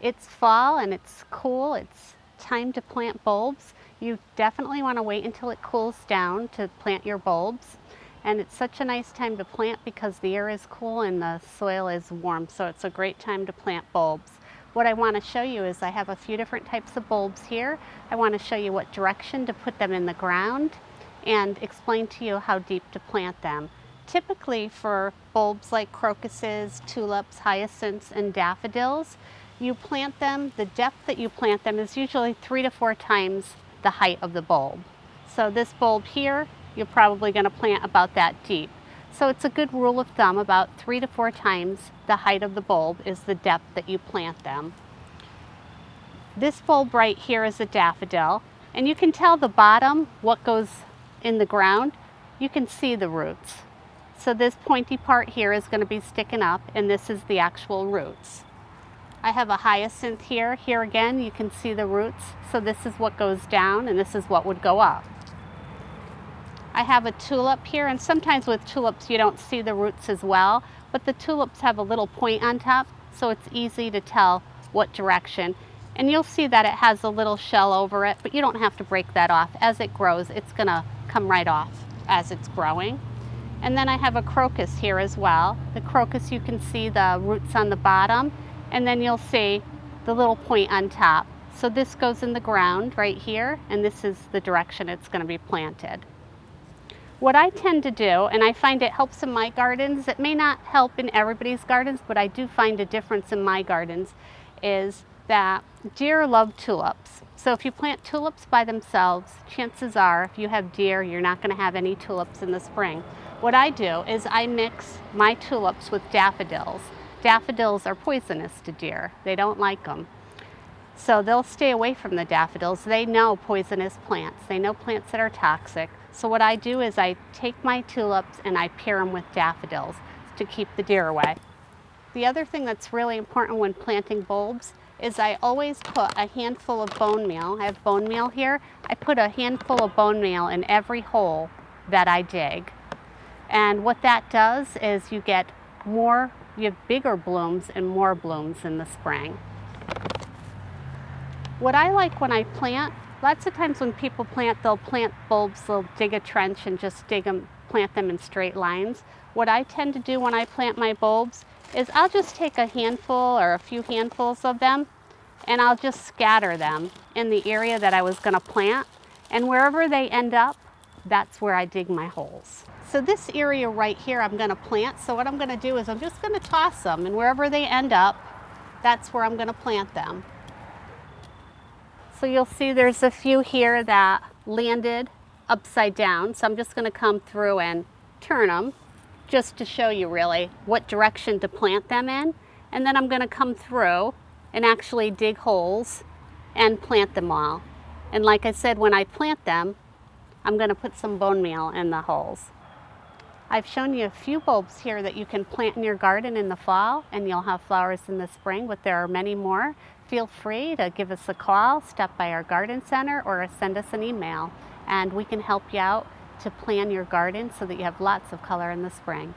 It's fall and it's cool. It's time to plant bulbs. You definitely want to wait until it cools down to plant your bulbs. And it's such a nice time to plant because the air is cool and the soil is warm. So it's a great time to plant bulbs. What I want to show you is I have a few different types of bulbs here. I want to show you what direction to put them in the ground and explain to you how deep to plant them. Typically for bulbs like crocuses, tulips, hyacinths, and daffodils, you plant them, the depth that you plant them is usually 3 to 4 times the height of the bulb. So this bulb here, you're probably going to plant about that deep. So it's a good rule of thumb, about 3 to 4 times the height of the bulb is the depth that you plant them. This bulb right here is a daffodil, and you can tell the bottom, what goes in the ground, you can see the roots. So this pointy part here is going to be sticking up, and this is the actual roots. I have a hyacinth here. Here again, you can see the roots. So this is what goes down, and this is what would go up. I have a tulip here, and sometimes with tulips you don't see the roots as well, but the tulips have a little point on top, so it's easy to tell what direction. And you'll see that it has a little shell over it, but you don't have to break that off. As it grows, it's gonna come right off as it's growing. And then I have a crocus here as well. The crocus, you can see the roots on the bottom, and then you'll see the little point on top. So this goes in the ground right here, and this is the direction it's going to be planted. What I tend to do, and I find it helps in my gardens, it may not help in everybody's gardens, but I do find a difference in my gardens, is that deer love tulips. So if you plant tulips by themselves, chances are if you have deer, you're not going to have any tulips in the spring. What I do is I mix my tulips with daffodils. Daffodils are poisonous to deer. They don't like them. So they'll stay away from the daffodils. They know poisonous plants. They know plants that are toxic. So what I do is I take my tulips and I pair them with daffodils to keep the deer away. The other thing that's really important when planting bulbs is I always put a handful of bone meal. I have bone meal here. I put a handful of bone meal in every hole that I dig. And what that does is you have bigger blooms and more blooms in the spring. What I like when I plant, lots of times when people plant, they'll plant bulbs, they'll dig a trench and just plant them in straight lines. What I tend to do when I plant my bulbs is I'll just take a handful or a few handfuls of them and I'll just scatter them in the area that I was going to plant, and wherever they end up, that's where I dig my holes. So this area right here I'm going to plant, so what I'm going to do is I'm just going to toss them, and wherever they end up, that's where I'm going to plant them. So you'll see there's a few here that landed upside down, so I'm just going to come through and turn them just to show you really what direction to plant them in, and then I'm going to come through and actually dig holes and plant them all. And like I said, when I plant them, I'm going to put some bone meal in the holes. I've shown you a few bulbs here that you can plant in your garden in the fall, and you'll have flowers in the spring, but there are many more. Feel free to give us a call, stop by our garden center, or send us an email, and we can help you out to plan your garden so that you have lots of color in the spring.